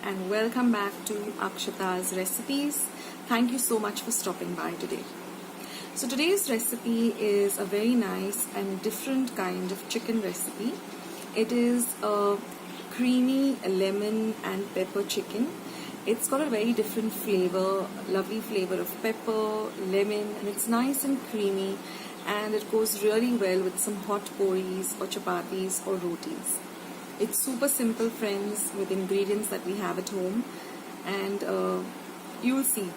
and welcome back to Akshata's recipes. Thank you so much for stopping by today. So today's recipe is a very nice and different kind of chicken recipe. It is a creamy lemon and pepper chicken. It's got a very different flavor, lovely flavor of pepper, lemon, and it's nice and creamy, and it goes really well with some hot puris or chapatis or rotis. It's super simple, friends, with ingredients that we have at home, and you'll see.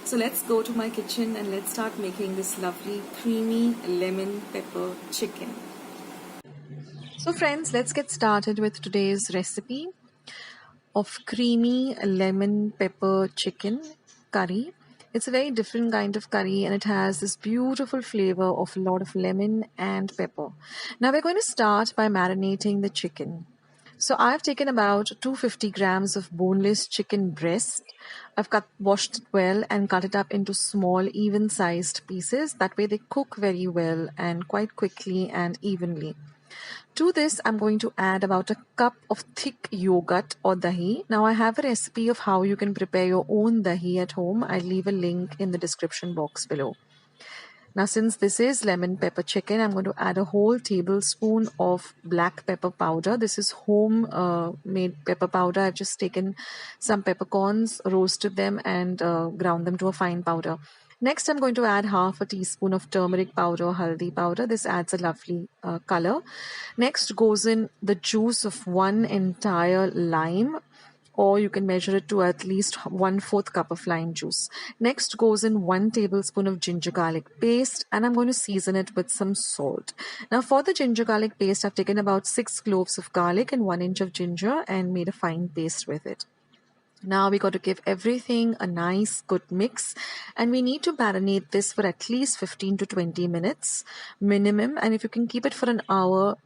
So let's go to my kitchen and let's start making this lovely creamy lemon pepper chicken. So friends, let's get started with today's recipe of creamy lemon pepper chicken curry. It's a very different kind of curry and it has this beautiful flavor of a lot of lemon and pepper. Now we're going to start by marinating the chicken. So I've taken about 250 grams of boneless chicken breast. I've washed it well and cut it up into small, even-sized pieces. That way they cook very well and quite quickly and evenly. To this, I'm going to add about a cup of thick yogurt or dahi. Now I have a recipe of how you can prepare your own dahi at home. I'll leave a link in the description box below. Now since this is lemon pepper chicken, I'm going to add a whole tablespoon of black pepper powder. This is home made pepper powder. I've just taken some peppercorns, roasted them and ground them to a fine powder. Next, I'm going to add half a teaspoon of turmeric powder or haldi powder. This adds a lovely color. Next goes in the juice of one entire lime, or you can measure it to at least 1/4 cup of lime juice. Next goes in 1 tablespoon of ginger garlic paste, and I'm going to season it with some salt. Now for the ginger garlic paste, I've taken about 6 cloves of garlic and 1 inch of ginger and made a fine paste with it. Now we got to give everything a nice good mix, and we need to marinate this for at least 15 to 20 minutes minimum, and if you can keep it for an hour,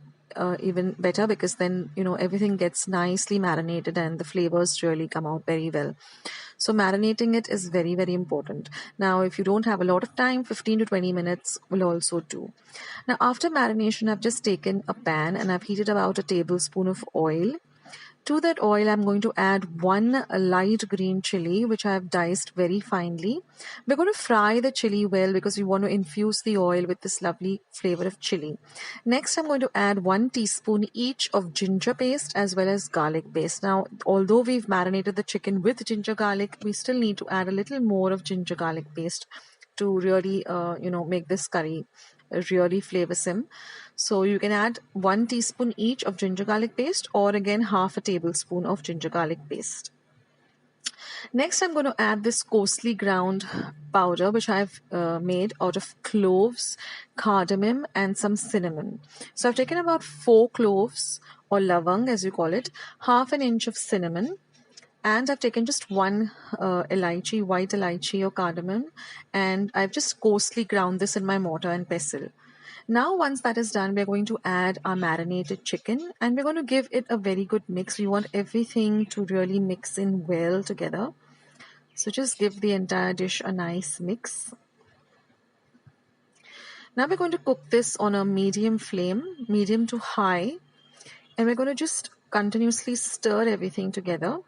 even better, because then everything gets nicely marinated and the flavors really come out very well. So marinating it is very, very important. Now if you don't have a lot of time, 15 to 20 minutes will also do. Now after marination, I've just taken a pan and I've heated about a tablespoon of oil. To that oil, I'm going to add 1 light green chili, which I have diced very finely. We're going to fry the chili well because we want to infuse the oil with this lovely flavor of chili. Next, I'm going to add 1 teaspoon each of ginger paste as well as garlic paste. Now, although we've marinated the chicken with ginger garlic, we still need to add a little more of ginger garlic paste to really, make this curry really flavoursome. So you can add 1 teaspoon each of ginger garlic paste, or again half a tablespoon of ginger garlic paste. Next, I'm going to add this coarsely ground powder which I've made out of cloves, cardamom and some cinnamon. So I've taken about 4 cloves, or lavang as you call it, half an inch of cinnamon, and I've taken just 1 elaichi, white elaichi or cardamom, and I've just coarsely ground this in my mortar and pestle. Now once that is done, we're going to add our marinated chicken and we're going to give it a very good mix. We want everything to really mix in well together. So just give the entire dish a nice mix. Now we're going to cook this on a medium flame, medium to high, and we're going to just continuously stir everything together.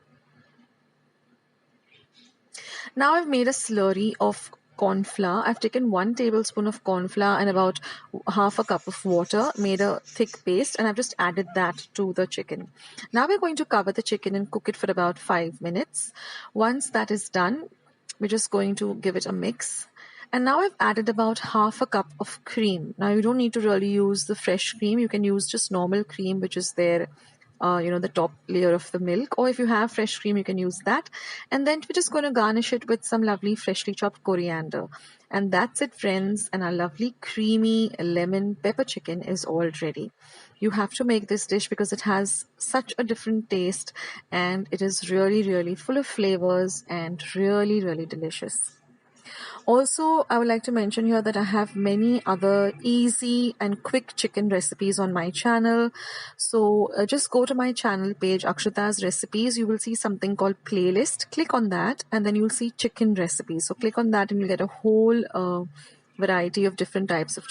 Now I've made a slurry of corn flour. I've taken 1 tablespoon of corn flour and about half a cup of water, made a thick paste, and I've just added that to the chicken. Now we're going to cover the chicken and cook it for about 5 minutes. Once that is done, we're just going to give it a mix. And now I've added about half a cup of cream. Now you don't need to really use the fresh cream. You can use just normal cream, which is there, the top layer of the milk, or if you have fresh cream, you can use that. And then we're just going to garnish it with some lovely freshly chopped coriander. And that's it, friends, and our lovely creamy lemon pepper chicken is all ready. You have to make this dish because it has such a different taste and it is really, really full of flavors and really, really delicious. Also, I would like to mention here that I have many other easy and quick chicken recipes on my channel. So just go to my channel page, Akshata's Recipes. You will see something called playlist. Click on that and then you'll see chicken recipes. So click on that and you'll get a whole variety of different types of